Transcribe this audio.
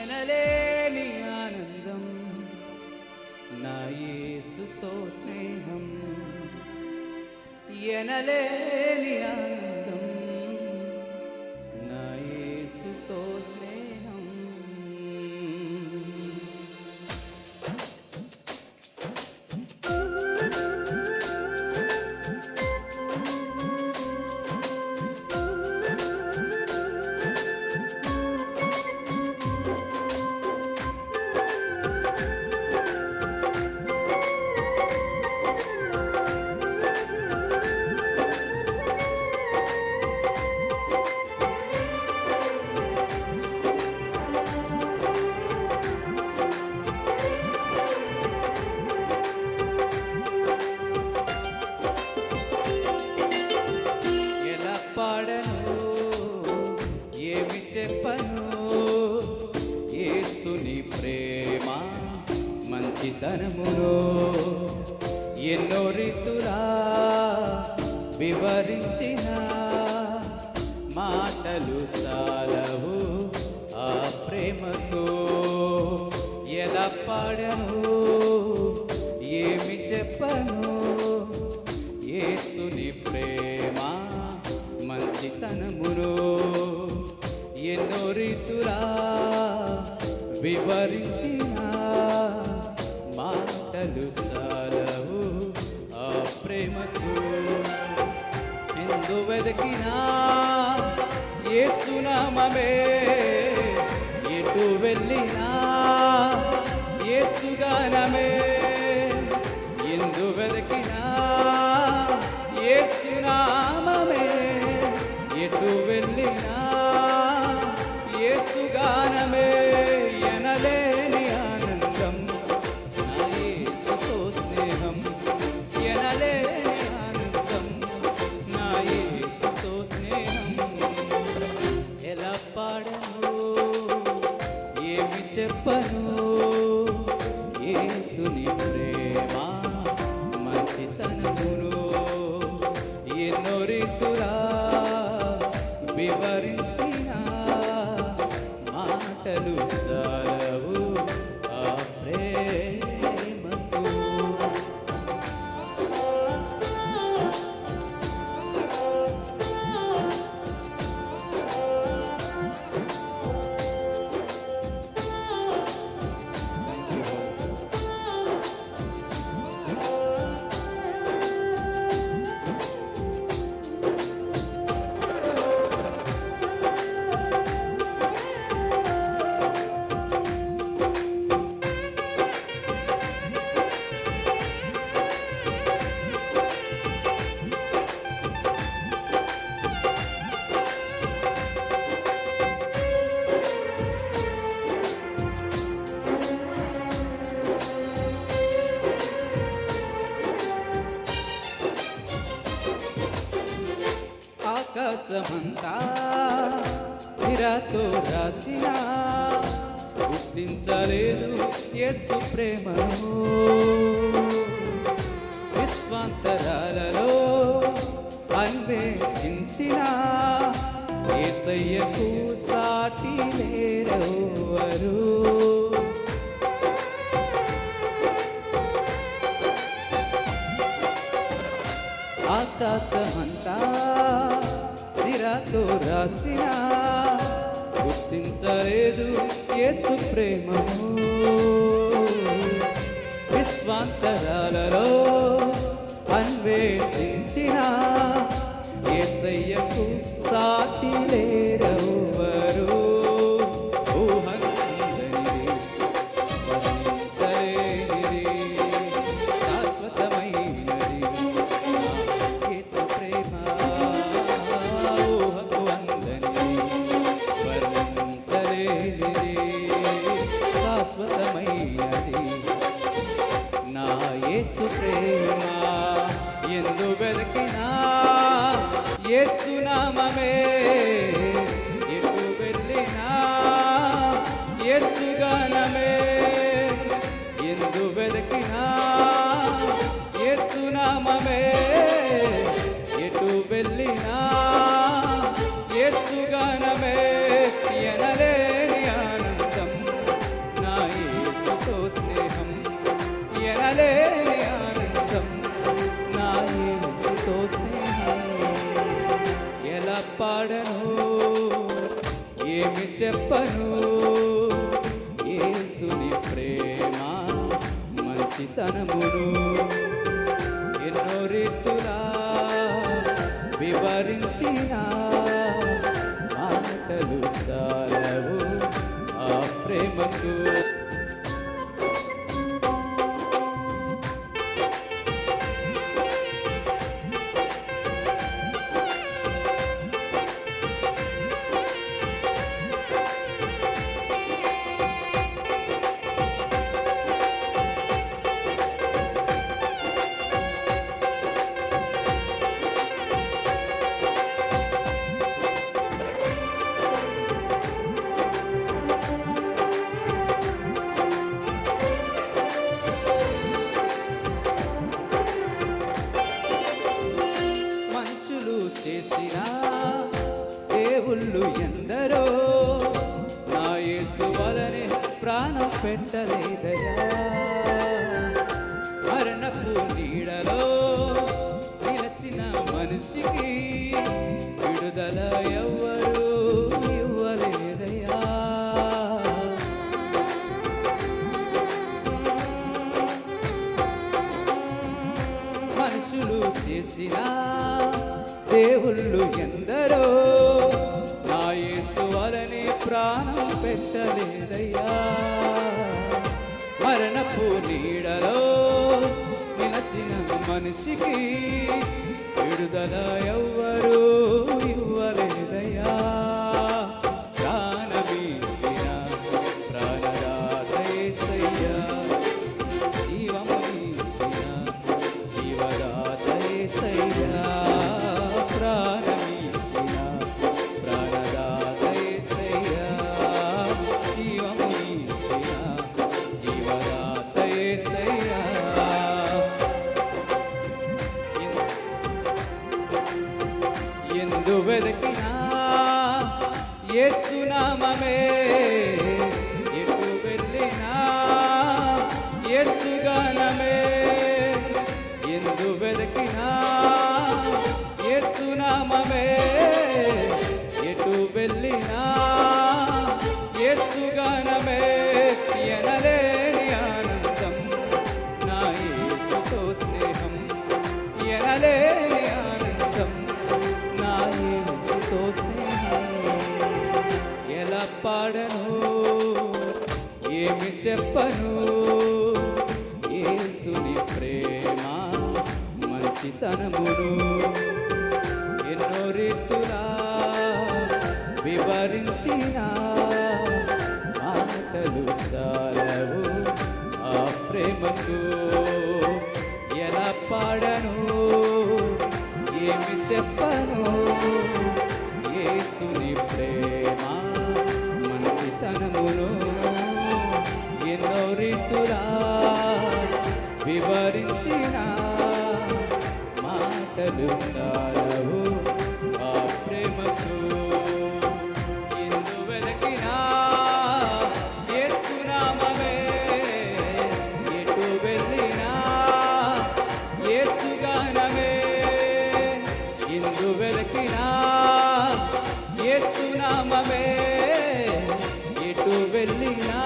ఎనలేని ఆనందం నా యేసుతో స్నేహం ఎనలేని ఆనందం నా యేసుతో స్నేహం ఏమి చెప్పను యేసుని ప్రేమ మంచితనములో ఎన్నో రీతులా వివరించిన మాటలు చాలవు ఆ ప్రేమతో ఎలా పాడను ఏమి చెప్పను యేసుని ప్రేమ మంచితనములో ఎన్నో రీతులా వివరించిన మాటలు చాలవు ఆ ప్రేమకు ఎందు వెతికినా యేసునామమే ఎటు వెళ్ళినా యేసుగానమే ఎందు వెతికినా యేసునామమే ఎటు వెళ్ళినా యేసుగానమే ఎనలేని ఆనందం నా యేసుతో స్నేహం ఎనలేని ఆనందం నా యేసుతో స్నేహం ఎలా పాడను ఏమి చెప్పను యేసుని ప్రేమ మంచితనమును ఎన్నో రీతులా వివరించిన మాటలు చాలవు ఆ ప్రేమకు ఆకాశమంతా సిరాతో రాసిన గుర్తించలేదు యేసు ప్రేమను విశ్వాంతరాలలో అన్వేషించిన యేసయ్యకు సాటి లేరెవ్వరు ఆకాశమంతా సిరాతో రాసిన గుర్తించలేదు యేసు ప్రేమను విశ్వాంతరాలలో అన్వేషించిన యేసయ్యకు సాటి లేరెవ్వరు ఊహందరిది వర్ణించలేనిది శాశ్వతమైనది యేసు ప్రేమ ఊహకు అందని వర్ణించలేనిది శాశ్వతమైనది నా యేసు ప్రేమ ఎందు వెతికినా యేసునామమే ఎటు వెళ్ళినా యేసుగానమే ఎందు వెతికినా యేసునామమే ఎటు వెళ్ళినా యేసుగానమే ఎనలేని ఆనందం ఏమి చెప్పను యేసుని ప్రేమ మంచితనమును ఎన్నో రీతులా వివరించిన మాటలు చాలవు ఆ ప్రేమకు. చేసిన దేవుళ్ళు ఎందరో నా యేసు వలనే ప్రాణం పెట్టలేదయా. మరణపు నీడలో నిలచిన మనిషికి విడుదల ఎవ్వరూ ఇవ్వలేదయా. మనుషులు చేసిన దేవుళ్ళు ఎందరో నా యేసు వలనే ప్రాణం పెట్టలేదయ్యా. మరణపు నీడలో నిలచిన మనిషికి విడుదల ఎవ్వరూ ఇవ్వలేదయ్యా. ప్రాణమిచ్చిన ప్రాణదాత యేసయ్యా, జీవమిచ్చిన జీవదాత యేసయ్యా. ఎందు వెదకినా యేసు నామమే, ఎటు వెళ్ళినా యేసు గానమే. ఎందు వెదకినా యేసు నామమే, ఎటు వెళ్ళినా యేసు గానమే. ఎనలేని ఆనందం నా యేసుతో స్నేహం, ఎనలేని ఆనందం నా యేసుతో స్నేహం. ఎలా పాడను ఏమి చెప్పను యేసుని ప్రేమ మంచితనమును ఎన్నో రీతులా వివరించిన మాటలు చాలవు ఆ ప్రేమకు. ఎలా పాడను ఏమి చెప్పను యేసుని ప్రేమ మంచితనమును ఎన్నో రీతులా వివరించిన మాటలు చాలవు ఆ ప్రేమకు. ఎందు వెదకినా యేసు నామమే, ఎటు వెళ్ళినా యేసు గానమే. ఎందు వెదకినా యేసు నామమే, ఎటు వెళ్ళినా